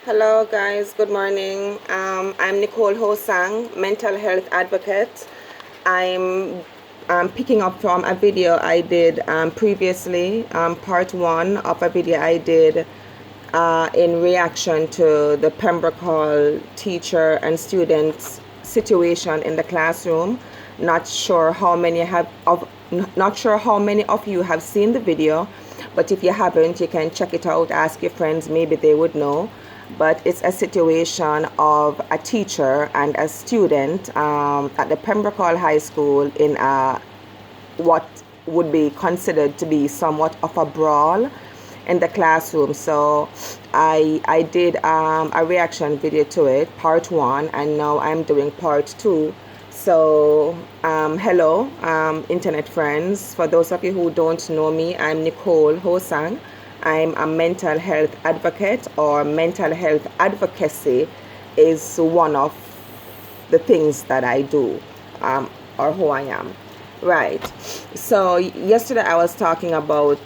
Hello guys, good morning. I'm Nicole Hosang, mental health advocate. I'm picking up from a video I did previously, part one of a video I did in reaction to the Pembroke teacher and students situation in the classroom. Not sure how many of you have seen the video, but if you haven't, you can check it out. Ask your friends, maybe they would know. But it's a situation of a teacher and a student at the Pembroke High School in what would be considered to be somewhat of a brawl in the classroom. So I did a reaction video to it, part one, and now I'm doing part two. So hello, internet friends. For those of you who don't know me, I'm Nicole Hosang. I'm a mental health advocate, or mental health advocacy is one of the things that I do, or who I am. Right. So yesterday I was talking about,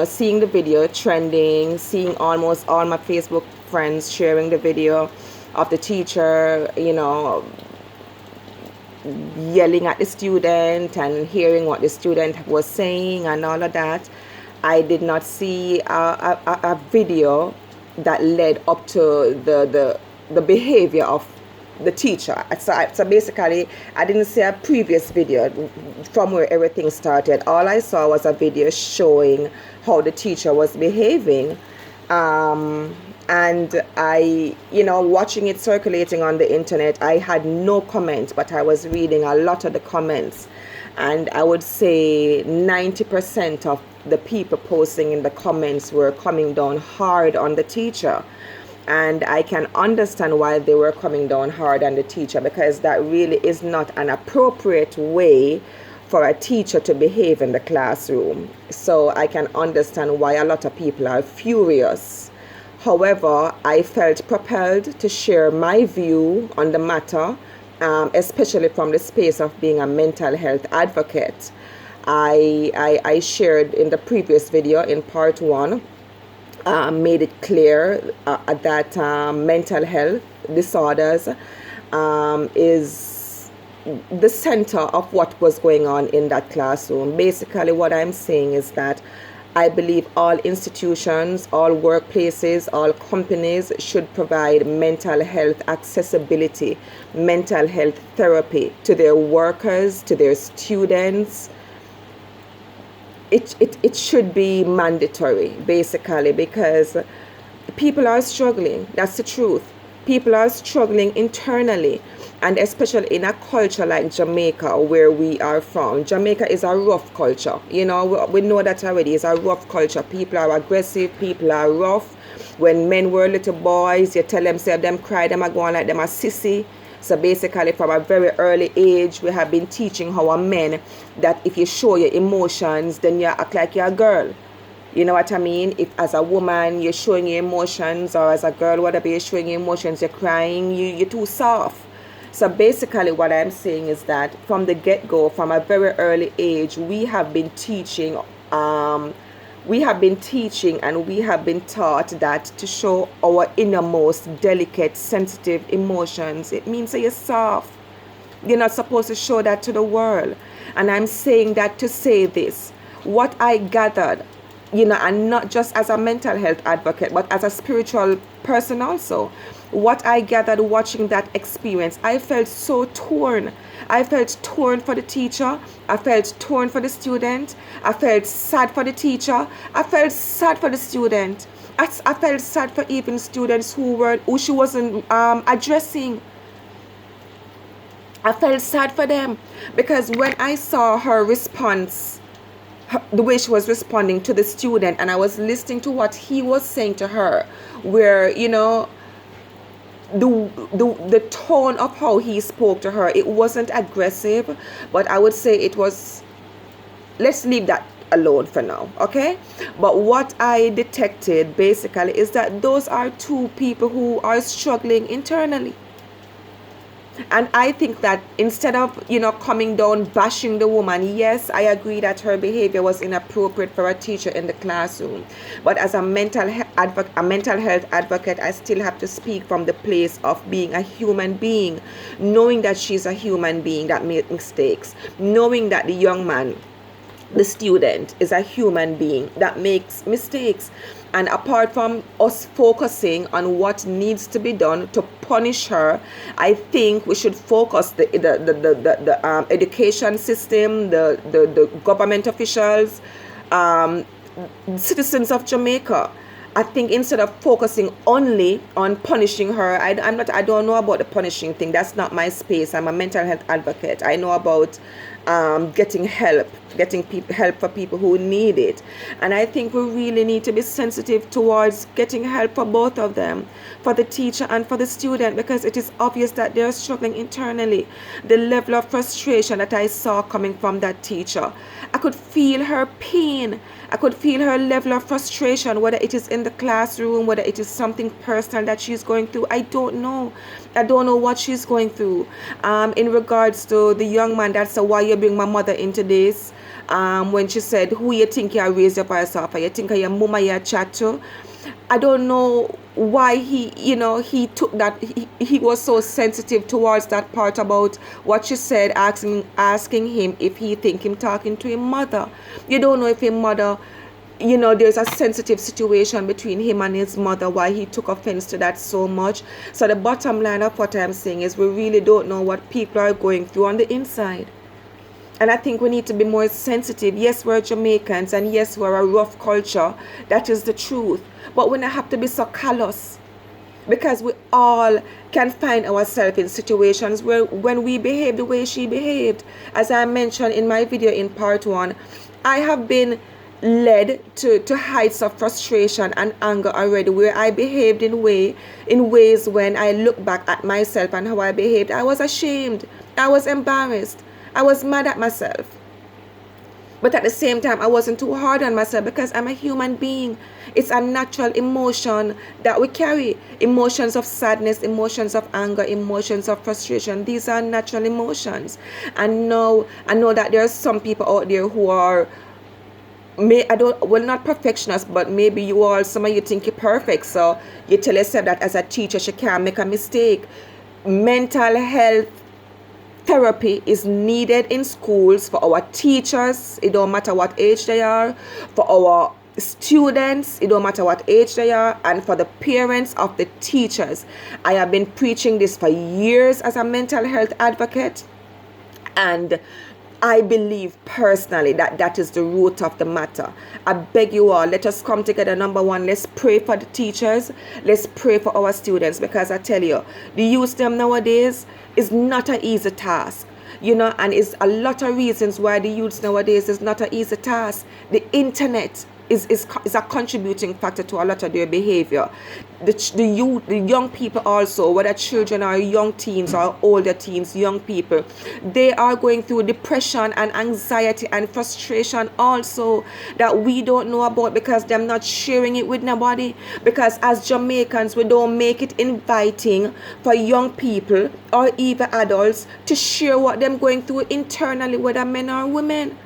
seeing the video trending, seeing almost all my Facebook friends sharing the video of the teacher, yelling at the student and hearing what the student was saying and all of that. I did not see a video that led up to the behavior of the teacher. So basically, I didn't see a previous video from where everything started. All I saw was a video showing how the teacher was behaving. And I, watching it circulating on the internet, I had no comment, but I was reading a lot of the comments. And I would say 90% of the people posting in the comments were coming down hard on the teacher. And I can understand why they were coming down hard on the teacher, because that really is not an appropriate way for a teacher to behave in the classroom. So I can understand why a lot of people are furious. However, I felt propelled to share my view on the matter, especially from the space of being a mental health advocate. I shared in the previous video in part one, made it clear that mental health disorders is the center of what was going on in that classroom. Basically, what I'm saying is that I believe all institutions, all workplaces, all companies should provide mental health accessibility, mental health therapy to their workers, to their students. It should be mandatory, basically, because people are struggling. That's the truth. People are struggling internally, and especially in a culture like Jamaica, where we are from. Jamaica is a rough culture. We know that already. It's a rough culture. People are aggressive. People are rough. When men were little boys, you tell them, say them cry, them are going like them a sissy. So basically, from a very early age, we have been teaching our men that if you show your emotions, then you act like you're a girl. You know what I mean? If as a woman you're showing your emotions, or as a girl, whatever, you're showing your emotions, you're crying, you're too soft. So basically what I'm saying is that from the get-go, from a very early age, we have been teaching and we have been taught that to show our innermost, delicate, sensitive emotions, it means that you're soft. You're not supposed to show that to the world. And I'm saying that to say this. What I gathered, and not just as a mental health advocate, but as a spiritual person also. What I gathered watching that experience, I felt so torn. I felt torn for the teacher. I felt torn for the student. I felt sad for the teacher. I felt sad for the student. I felt sad for even students who she wasn't addressing. I felt sad for them, because when I saw her response, the way she was responding to the student, and I was listening to what he was saying to her, where the tone of how he spoke to her, it wasn't aggressive, but I would say it was, let's leave that alone for now, okay? But what I detected basically is that those are two people who are struggling internally. And I think that instead of, coming down, bashing the woman, yes, I agree that her behavior was inappropriate for a teacher in the classroom. But as a mental health advocate, I still have to speak from the place of being a human being, knowing that she's a human being that made mistakes, knowing that the young man, the student, is a human being that makes mistakes. And apart from us focusing on what needs to be done to punish her, I think we should focus the education system, the government officials, citizens of Jamaica. I think instead of focusing only on punishing her, I don't know about the punishing thing. That's not my space. I'm a mental health advocate. I know about getting help for people who need it. And I think we really need to be sensitive towards getting help for both of them, for the teacher and for the student, because it is obvious that they're struggling internally. The level of frustration that I saw coming from that teacher, I could feel her pain. I could feel her level of frustration, whether it is in the classroom, whether it is something personal that she's going through. I don't know. I don't know what she's going through. In regards to the young man, that's why you bring my mother into this. When she said, who you think you raised up yourself, or you think your mama you chat to? I don't know why he took that. He was so sensitive towards that part about what she said, asking him if he think him talking to his mother. You don't know if his mother, there's a sensitive situation between him and his mother, why he took offense to that so much. So the bottom line of what I'm saying is we really don't know what people are going through on the inside. And I think we need to be more sensitive. Yes, we're Jamaicans, and yes, we're a rough culture. That is the truth. But we don't have to be so callous, because we all can find ourselves in situations where when we behave the way she behaved. As I mentioned in my video in part 1, I have been led to heights of frustration and anger already, where I behaved in ways when I look back at myself and how I behaved, I was ashamed, I was embarrassed, I was mad at myself. But at the same time, I wasn't too hard on myself, because I'm a human being. It's a natural emotion that we carry. Emotions of sadness, emotions of anger, emotions of frustration. These are natural emotions. And now I know that there are some people out there who are, not perfectionists, but maybe some of you think you're perfect. So you tell yourself that as a teacher, she can't make a mistake. Mental health therapy is needed in schools for our teachers. It don't matter what age they are. For our students, it don't matter what age they are. And for the parents of the teachers. I have been preaching this for years as a mental health advocate. And I believe personally that that is the root of the matter. I beg you all, let us come together. Number one, let's pray for the teachers. Let's pray for our students, because I tell you, the youth them nowadays is not an easy task. And it's a lot of reasons why the youth nowadays is not an easy task. The internet is a contributing factor to a lot of their behavior. The young people also, whether children or young teens or older teens, young people, they are going through depression and anxiety and frustration also that we don't know about, because they're not sharing it with nobody. Because as Jamaicans, we don't make it inviting for young people or even adults to share what they're going through internally, whether men or women.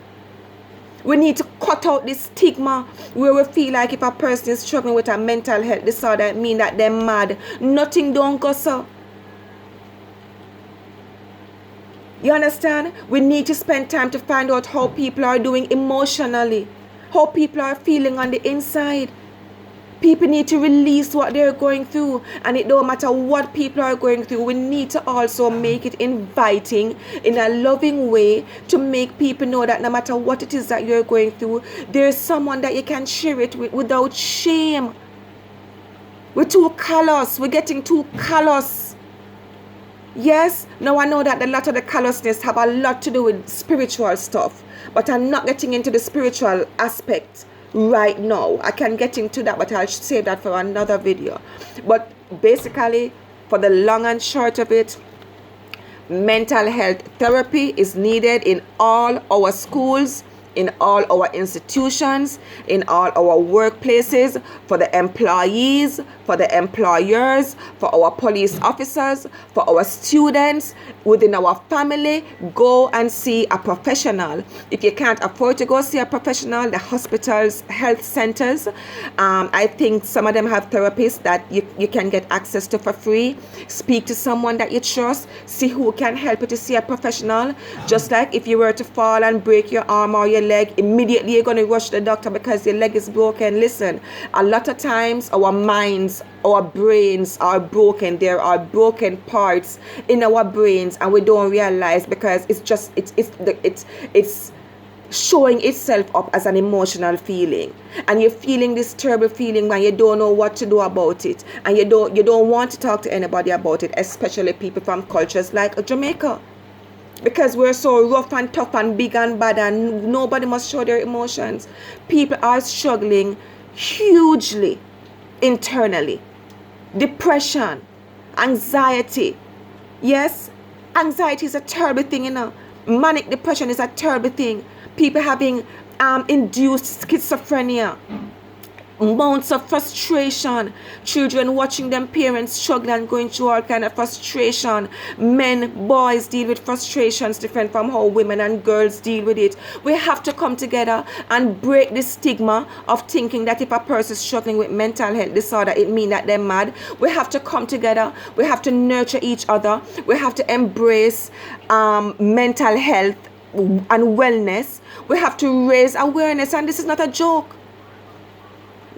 We need to cut out this stigma where we feel like if a person is struggling with a mental health disorder, it means that they're mad. Nothing don't go so. You understand? We need to spend time to find out how people are doing emotionally, how people are feeling on the inside. People need to release what they're going through, and it don't matter what people are going through. We need to also make it inviting in a loving way to make people know that no matter what it is that you're going through, there's someone that you can share it with without shame. We're too callous. We're getting too callous. Yes, now I know that a lot of the callousness have a lot to do with spiritual stuff, but I'm not getting into the spiritual aspect right now. I can get into that, but I'll save that for another video. But basically, for the long and short of it, mental health therapy is needed in all our schools, in all our institutions, in all our workplaces, for the employees, for the employers, for our police officers, for our students, within our family. Go and see a professional. If you can't afford to go see a professional, the hospitals, health centers, I think some of them have therapists that you can get access to for free. Speak to someone that you trust. See who can help you to see a professional. Just like if you were to fall and break your arm or your leg, immediately you're going to rush the doctor because your leg is broken. Listen, a lot of times our minds, our brains are broken. There are broken parts in our brains and we don't realize, because it's showing itself up as an emotional feeling, and you're feeling this terrible feeling when you don't know what to do about it, and you don't want to talk to anybody about it, especially people from cultures like Jamaica, because we're so rough and tough and big and bad and nobody must show their emotions. People are struggling hugely internally. Depression, anxiety. Yes, anxiety is a terrible thing, Manic depression is a terrible thing. People having induced schizophrenia, amounts of frustration, children watching them parents struggle and going through all kind of frustration. Men, boys deal with frustrations different from how women and girls deal with it. We have to come together and break the stigma of thinking that if a person is struggling with mental health disorder, it means that they're mad. We have to come together. We have to nurture each other. We have to embrace mental health and wellness. We have to raise awareness, and this is not a joke.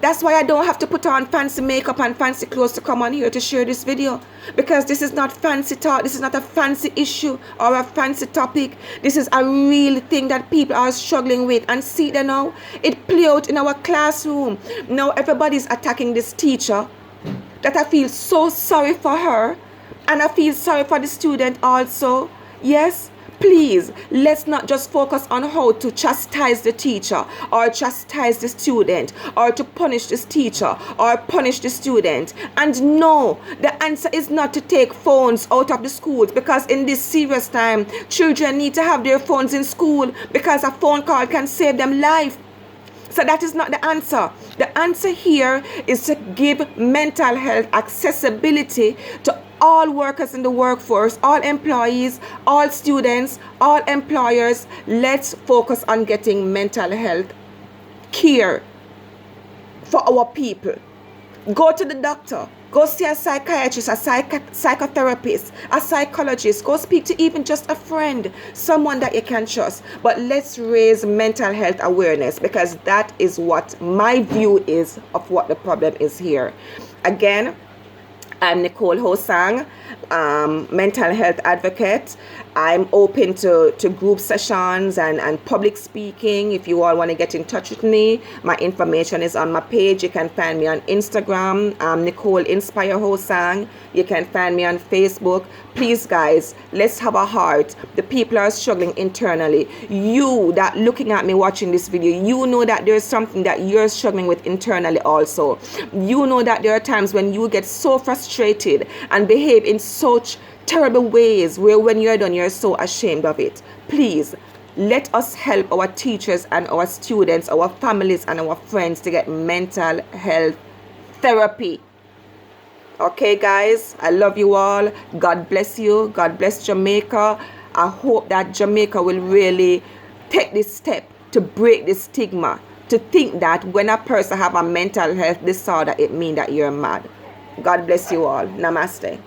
That's why I don't have to put on fancy makeup and fancy clothes to come on here to share this video, because this is not fancy talk. This is not a fancy issue or a fancy topic. This is a real thing that people are struggling with. And see that now, it play out in our classroom. Now everybody's attacking this teacher, that I feel so sorry for her, and I feel sorry for the student also. Yes, please, let's not just focus on how to chastise the teacher or chastise the student or to punish this teacher or punish the student. And no, the answer is not to take phones out of the schools, because in this serious time, children need to have their phones in school, because a phone call can save them life. So that is not the answer. The answer here is to give mental health accessibility to all workers in the workforce, all employees, all students, all employers. Let's focus on getting mental health care for our people. Go to the doctor. Go see a psychiatrist, a psychotherapist, a psychologist. Go speak to even just a friend, someone that you can trust. But let's raise mental health awareness, because that is what my view is of what the problem is here. Again, I'm Nicole Hosang, mental health advocate. I'm open to group sessions and public speaking. If you all want to get in touch with me, my information is on my page. You can find me on Instagram, Nicole Inspire Hosang. You can find me on Facebook. Please, guys, let's have a heart. The people are struggling internally. You that looking at me watching this video, you know that there's something that you're struggling with internally also. You know that there are times when you get so frustrated and behave in such terrible ways where when you're done, you're so ashamed of it. Please, let us help our teachers and our students, our families and our friends to get mental health therapy. Okay, guys, I love you all. God bless you. God bless Jamaica. I hope that Jamaica will really take this step to break the stigma, to think that when a person have a mental health disorder, it means that you're mad. God bless you all. Namaste.